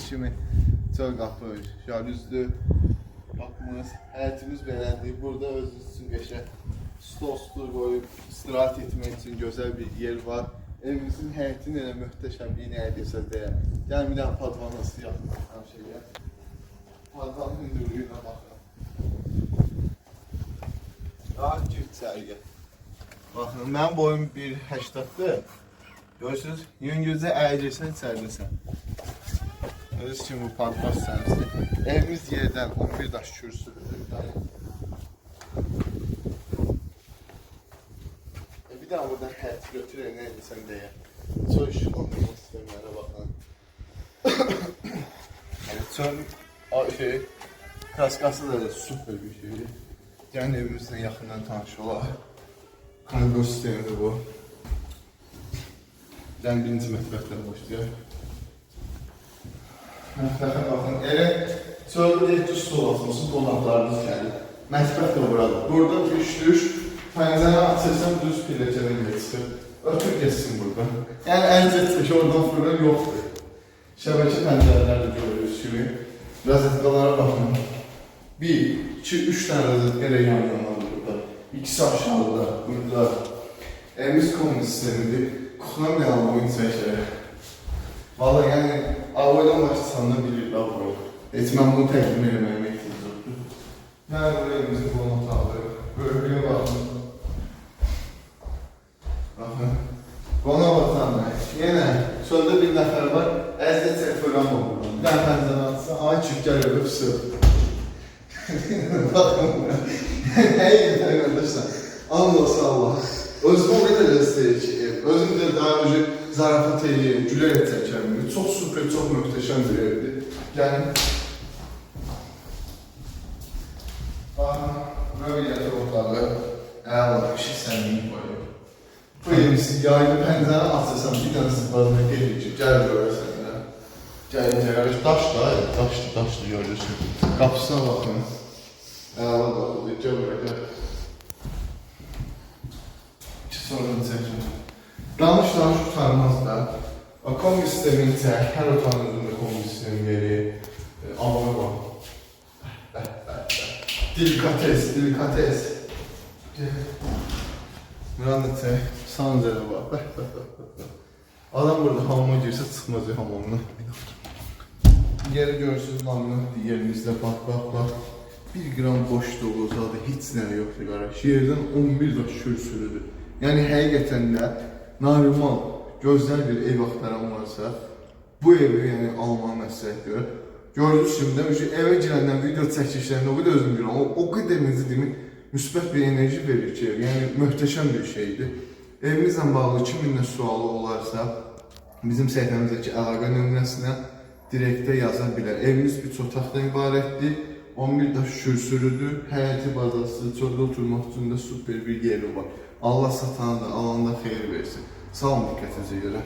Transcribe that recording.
Gördüyünüz kimi çöl qapı, jalüzdür. Baxımız, həyətimiz belədir. Burada özünüz üçün qəşəng stol qoyub istirahət etmək üçün gözəl bir yer var. Evimizin həyətinin elə möhtəşəmliyi nə edirsə deyə. Gəlin bir dənə padvanası yaxınlaşan şeyə. Padvanın hündürlüyünə baxın. Daha cüt sərgə. Baxın, mənim boyum 1.80-dır. Görürsünüz, yüngülcə əyilirsən, içəriləsən. Görürsünüz kimi bu padvan sənsi. Evimiz yerdən 11 daş kürsüdür. Bir daha buradan həyat götürək, nə edirsən deyə. Çöl işıqlandırma sistemlərə baxın. Çöl kaskası da süper bir şeydir. Yəni evimizlə yaxından tanış olaq. Kanal sistemidir bu. Yəni birinci mətbəxdən başlayaq. Mətbəxə baxın. Elə çöldə deyək ki, stol atmışsın, qonaqlarınız gəlir. Mətbəx də buradır. Burada düş, pəncərə açırsan düz pilləkədən geçsin. Ötür geçsin burada. Yəni əncə çək, oradan fırın yoxdur. Şəbəkə pəncərələr də görürüz kimi. Rozetkalara baxın. 1, 2, 3 tane rozet elə yan-yanadır burada. İkisi aşağıda, burada. Evimiz komün sistemidir. Kuxunan nə alma oyun çəkərək. Valla yəni, avoydan başlasanlar bilir, avoy. Heç mən bunu təqdim eləməyimə ehtiyac yoxdur. Yəni, burada evimizin qonaq alır. Bölgüyə baxın. Baxın. Qonaq otanlar. Yenə, çöldə bir nəfər var, əzdə çəkfırəm olur. Bir dənə pəncərə atsa, ay çıx gəl öpsün. Bakın, həqiqətən qardaşlar, and olsa Allah. Özümü o qədər istəyir ki, özüm də daha önce zarafat edeyim, gülərək çəkərəm. Çox super, çox möhtəşəm bir evdir. Gəlin. Baxın, böyle yatır otağı. Əla, bir şey səmiyim koyuyor. Bu evimizin yaylı pəncərə açırsan, bir dənə sıfırına gelir ki, gəl görərsən də. Gəlin, daşlı görürsün. Qapısına baxın. Əla qapıdır, gəl buraya, gəl. Sorun çəkin. Danış tutarmaz da. Kombi sistemini çək, hər otağın özündə kombi sistemi verir. Alana bax. Delikates. Miranda çək, sancələ bax. Adam burada hamama girsə çıxmaz hamamdan. Yeri görürsünüz, laminat yerimizdə, bax. 1 gram boşluğu zadı, heç nə yoxdur qardaş. Yerdən 11 daş kürsülüdür. Yəni həqiqətən də normal, gözəl bir ev axtaran varsa, bu evi almağı məsləhət görür. Gördüyünüz kimi də evə girəndən video çəkişlərində o qədər özüm görürəm. O qədər müsbət bir enerji verir ki, yəni möhtəşəm bir şeydir. Evimizlə bağlı 2000 sualı olarsa, bizim səhifəmizdəki əlaqə nömrəsinə direktdə yaza bilər. Evimiz 3 otaqdan ibarətdir. 11 daş kürsülüdür, həyəti bazası, çöldə oturmaq üçün də super bir yeri var. Allah satana da, alanda xeyir versin. Sağ olun diqqətinizə görə.